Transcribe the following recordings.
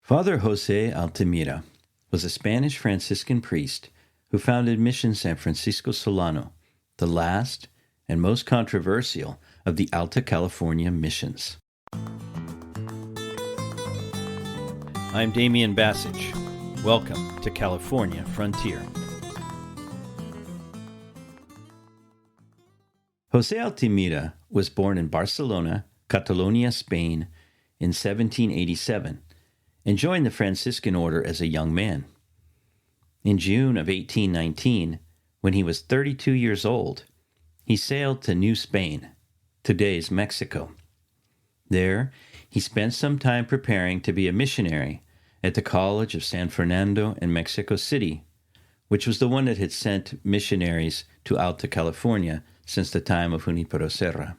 Father José Altimira was a Spanish Franciscan priest who founded Mission San Francisco Solano, the last and most controversial of the Alta California missions. I'm Damian Bassage. Welcome to California Frontier. José Altimira was born in Barcelona, Catalonia, Spain, in 1787, and joined the Franciscan order as a young man. In June of 1819, when he was 32 years old, he sailed to New Spain, today's Mexico. There, he spent some time preparing to be a missionary at the College of San Fernando in Mexico City, which was the one that had sent missionaries to Alta California since the time of Junipero Serra.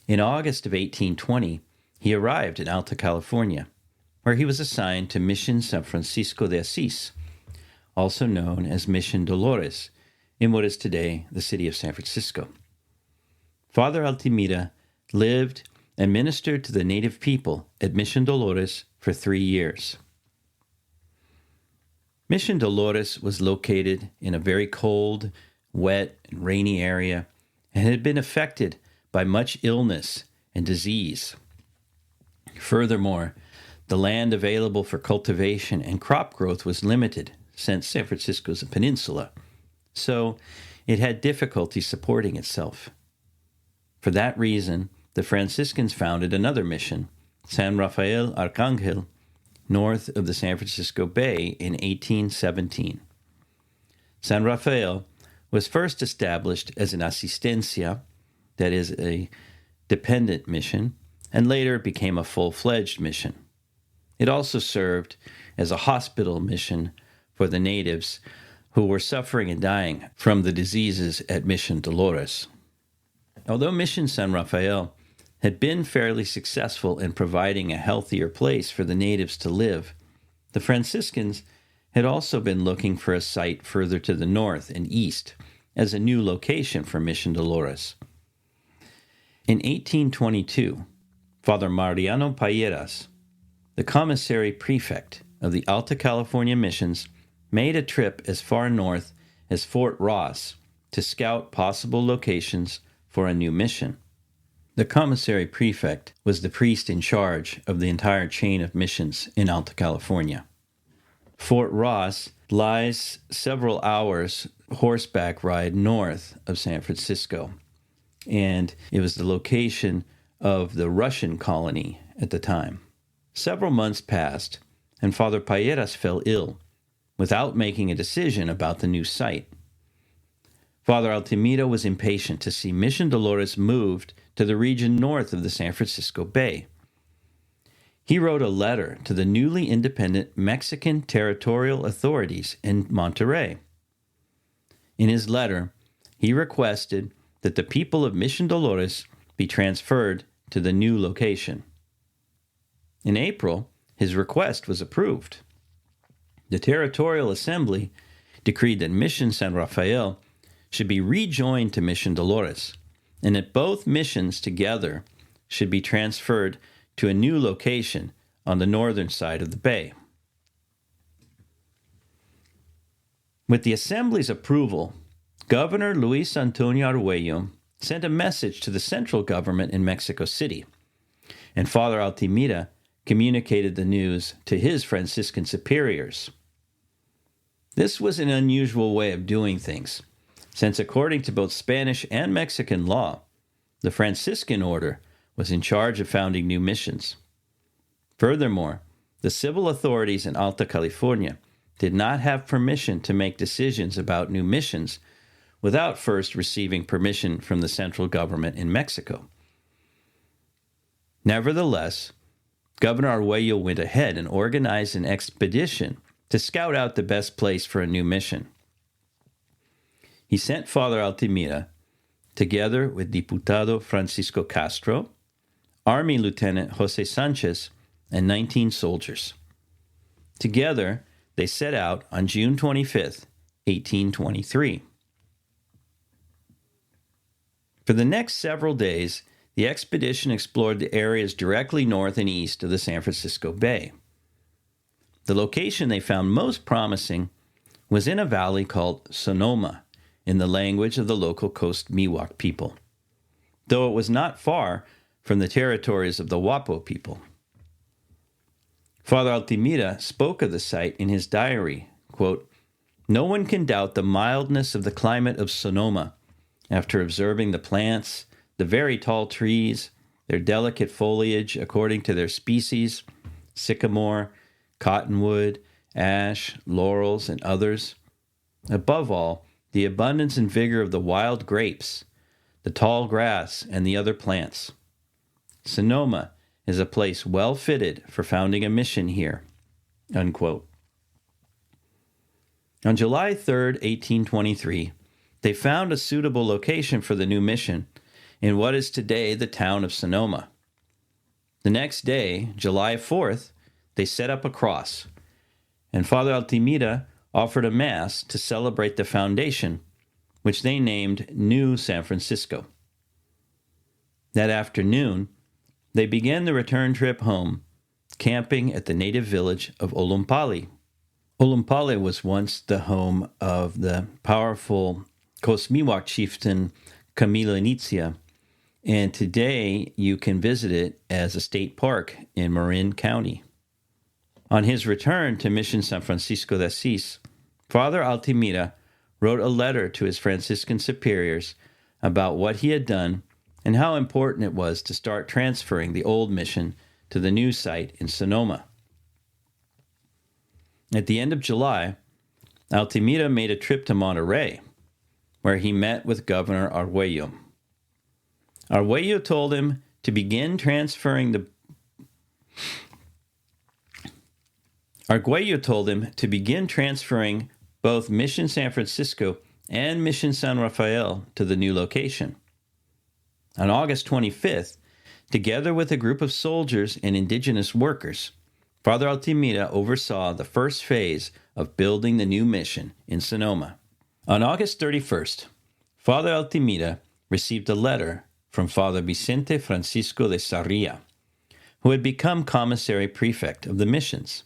In August of 1820, he arrived in Alta California, where he was assigned to Mission San Francisco de Asís, also known as Mission Dolores, in what is today the city of San Francisco. Father Altimira lived and ministered to the native people at Mission Dolores for 3 years. Mission Dolores was located in a very cold, wet, and rainy area and had been affected by much illness and disease. Furthermore, the land available for cultivation and crop growth was limited, since San Francisco is a peninsula, so it had difficulty supporting itself. For that reason, the Franciscans founded another mission, San Rafael Arcangel, north of the San Francisco Bay in 1817. San Rafael was first established as an asistencia, that is, a dependent mission, and later became a full-fledged mission. It also served as a hospital mission for the natives who were suffering and dying from the diseases at Mission Dolores. Although Mission San Rafael had been fairly successful in providing a healthier place for the natives to live, the Franciscans had also been looking for a site further to the north and east as a new location for Mission Dolores. In 1822, Father Mariano Payeras, the commissary prefect of the Alta California missions, made a trip as far north as Fort Ross to scout possible locations for a new mission. The commissary prefect was the priest in charge of the entire chain of missions in Alta California. Fort Ross lies several hours horseback ride north of San Francisco, and it was the location of the Russian colony at the time. Several months passed, and Father Payeras fell ill, without making a decision about the new site. Father Altimira was impatient to see Mission Dolores moved to the region north of the San Francisco Bay. He wrote a letter to the newly independent Mexican territorial authorities in Monterrey. In his letter, he requested that the people of Mission Dolores be transferred to the new location. In April, his request was approved. The Territorial Assembly decreed that Mission San Rafael should be rejoined to Mission Dolores, and that both missions together should be transferred to a new location on the northern side of the bay. With the Assembly's approval, Governor Luis Antonio Arguello sent a message to the central government in Mexico City, and Father Altimira communicated the news to his Franciscan superiors. This was an unusual way of doing things, since according to both Spanish and Mexican law, the Franciscan order was in charge of founding new missions. Furthermore, the civil authorities in Alta California did not have permission to make decisions about new missions without first receiving permission from the central government in Mexico. Nevertheless, Governor Arguello went ahead and organized an expedition to scout out the best place for a new mission. He sent Father Altimira, together with Diputado Francisco Castro, Army Lieutenant Jose Sanchez, and 19 soldiers. Together, they set out on June 25th, 1823. For the next several days, the expedition explored the areas directly north and east of the San Francisco Bay. The location they found most promising was in a valley called Sonoma, in the language of the local Coast Miwok people, though it was not far from the territories of the Wapo people. Father Altimira spoke of the site in his diary, quote, "No one can doubt the mildness of the climate of Sonoma after observing the plants, the very tall trees, their delicate foliage according to their species, sycamore, cottonwood, ash, laurels, and others. Above all, the abundance and vigor of the wild grapes, the tall grass, and the other plants. Sonoma is a place well fitted for founding a mission here." Unquote. On July 3rd, 1823, they found a suitable location for the new mission in what is today the town of Sonoma. The next day, July 4th, they set up a cross, and Father Altimira offered a mass to celebrate the foundation, which they named New San Francisco. That afternoon, they began the return trip home, camping at the native village of Olumpali. Olumpali was once the home of the powerful Coast Miwok chieftain Camila, and today you can visit it as a state park in Marin County. On his return to Mission San Francisco de Asís, Father Altimira wrote a letter to his Franciscan superiors about what he had done and how important it was to start transferring the old mission to the new site in Sonoma. At the end of July, Altimira made a trip to Monterey, where he met with Governor Arguello. Arguello told him to begin transferring both Mission San Francisco and Mission San Rafael to the new location. On August 25th, together with a group of soldiers and indigenous workers, Father Altimira oversaw the first phase of building the new mission in Sonoma. On August 31st, Father Altimira received a letter from Father Vicente Francisco de Sarria, who had become commissary prefect of the missions.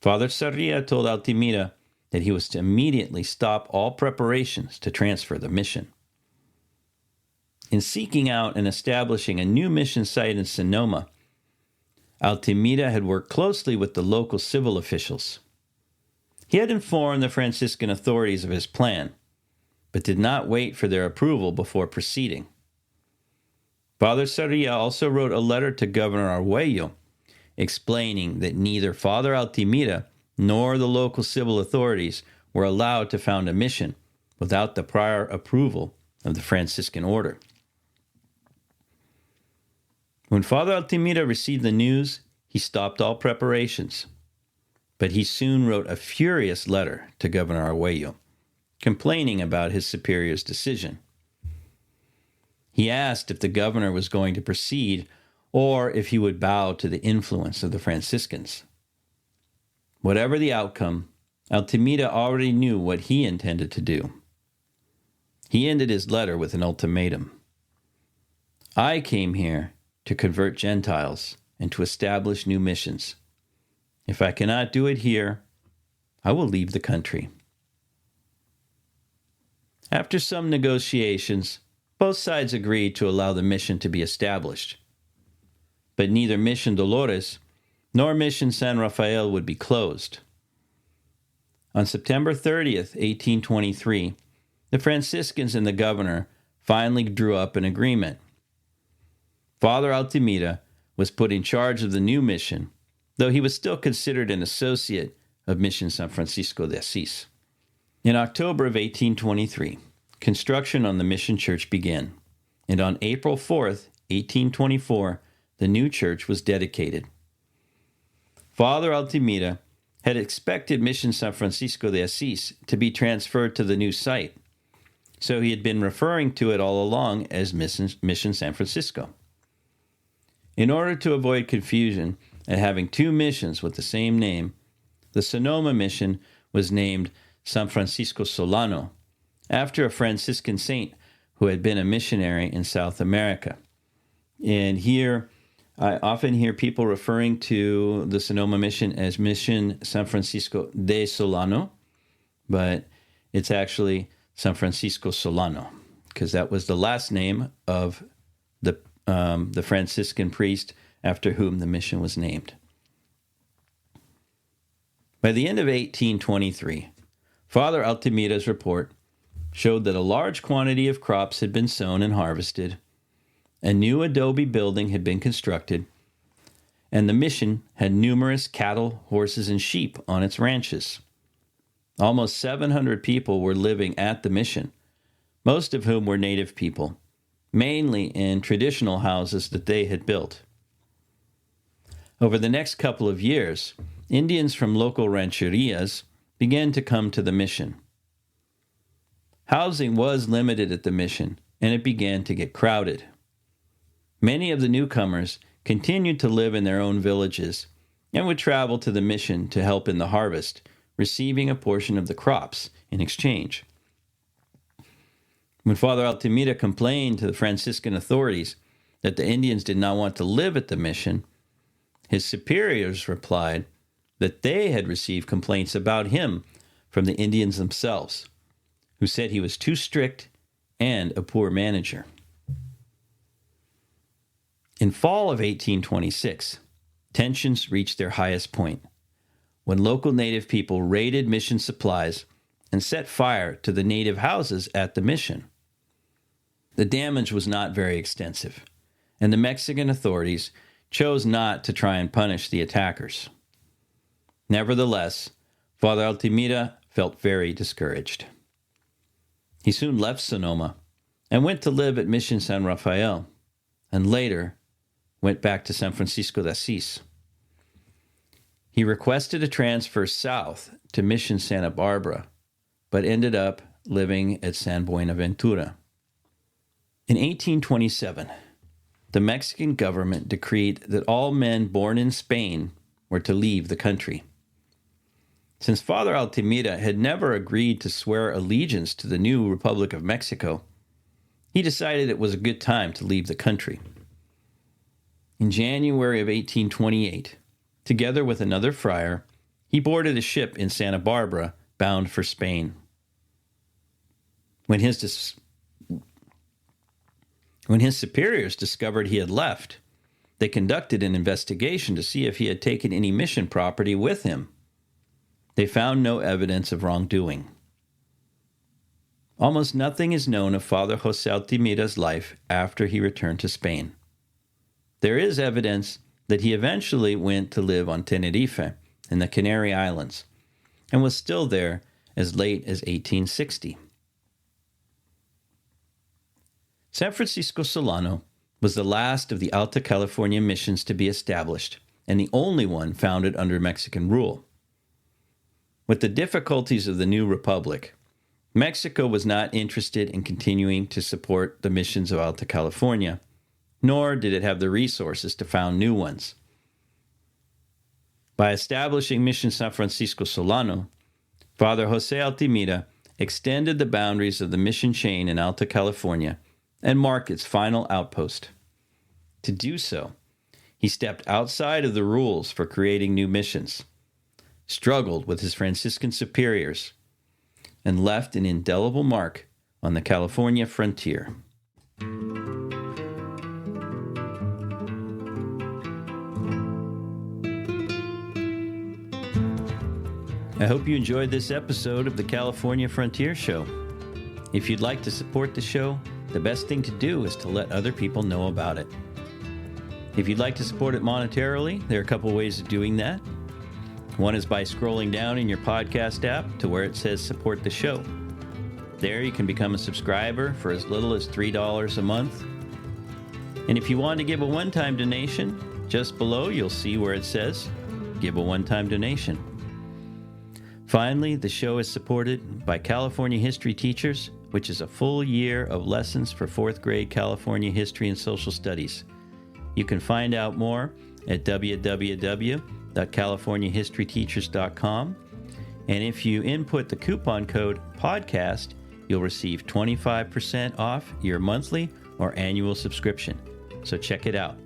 Father Sarria told Altimira that he was to immediately stop all preparations to transfer the mission. In seeking out and establishing a new mission site in Sonoma, Altimira had worked closely with the local civil officials. He had informed the Franciscan authorities of his plan, but did not wait for their approval before proceeding. Father Sarria also wrote a letter to Governor Arguello, explaining that neither Father Altimira nor the local civil authorities were allowed to found a mission without the prior approval of the Franciscan order. When Father Altimira received the news, he stopped all preparations, but he soon wrote a furious letter to Governor Arguello, complaining about his superior's decision. He asked if the governor was going to proceed or if he would bow to the influence of the Franciscans. Whatever the outcome, Altimira already knew what he intended to do. He ended his letter with an ultimatum. "I came here to convert Gentiles and to establish new missions. If I cannot do it here, I will leave the country." After some negotiations, both sides agreed to allow the mission to be established. But neither Mission Dolores nor Mission San Rafael would be closed. On September 30th, 1823, the Franciscans and the governor finally drew up an agreement. Father Altimira was put in charge of the new mission, though he was still considered an associate of Mission San Francisco de Asís. In October of 1823, construction on the mission church began, and on April 4th, 1824, the new church was dedicated. Father Altimira had expected Mission San Francisco de Asís to be transferred to the new site, so he had been referring to it all along as Mission San Francisco. In order to avoid confusion at having two missions with the same name, the Sonoma mission was named San Francisco Solano, after a Franciscan saint who had been a missionary in South America. And here, I often hear people referring to the Sonoma mission as Mission San Francisco de Solano, but it's actually San Francisco Solano, because that was the last name of the Franciscan priest after whom the mission was named. By the end of 1823, Father Altimira's report showed that a large quantity of crops had been sown and harvested, a new adobe building had been constructed, and the mission had numerous cattle, horses, and sheep on its ranches. Almost 700 people were living at the mission, most of whom were native people, mainly in traditional houses that they had built. Over the next couple of years, Indians from local rancherias began to come to the mission. Housing was limited at the mission, and it began to get crowded. Many of the newcomers continued to live in their own villages and would travel to the mission to help in the harvest, receiving a portion of the crops in exchange. When Father Altimira complained to the Franciscan authorities that the Indians did not want to live at the mission, his superiors replied that they had received complaints about him from the Indians themselves, who said he was too strict and a poor manager. In fall of 1826, tensions reached their highest point when local native people raided mission supplies and set fire to the native houses at the mission. The damage was not very extensive, and the Mexican authorities chose not to try and punish the attackers. Nevertheless, Father Altimira felt very discouraged. He soon left Sonoma and went to live at Mission San Rafael, and later went back to San Francisco de Asís. He requested a transfer south to Mission Santa Barbara, but ended up living at San Buenaventura. In 1827, the Mexican government decreed that all men born in Spain were to leave the country. Since Father Altimira had never agreed to swear allegiance to the new Republic of Mexico, he decided it was a good time to leave the country. In January of 1828, together with another friar, he boarded a ship in Santa Barbara bound for Spain. When his superiors discovered he had left, they conducted an investigation to see if he had taken any mission property with him. They found no evidence of wrongdoing. Almost nothing is known of Father José Altimira's life after he returned to Spain. There is evidence that he eventually went to live on Tenerife in the Canary Islands and was still there as late as 1860. San Francisco Solano was the last of the Alta California missions to be established and the only one founded under Mexican rule. With the difficulties of the new republic, Mexico was not interested in continuing to support the missions of Alta California, nor did it have the resources to found new ones. By establishing Mission San Francisco Solano, Father José Altimira extended the boundaries of the mission chain in Alta California and marked its final outpost. To do so, he stepped outside of the rules for creating new missions, struggled with his Franciscan superiors, and left an indelible mark on the California frontier. I hope you enjoyed this episode of the California Frontier Show. If you'd like to support the show, the best thing to do is to let other people know about it. If you'd like to support it monetarily, there are a couple ways of doing that. One is by scrolling down in your podcast app to where it says support the show. There you can become a subscriber for as little as $3 a month. And if you want to give a one-time donation, just below you'll see where it says give a one-time donation. Finally, the show is supported by California History Teachers, which is a full year of lessons for 4th grade California history and social studies. You can find out more at www.californiahistoryteachers.com. And if you input the coupon code PODCAST, you'll receive 25% off your monthly or annual subscription. So check it out.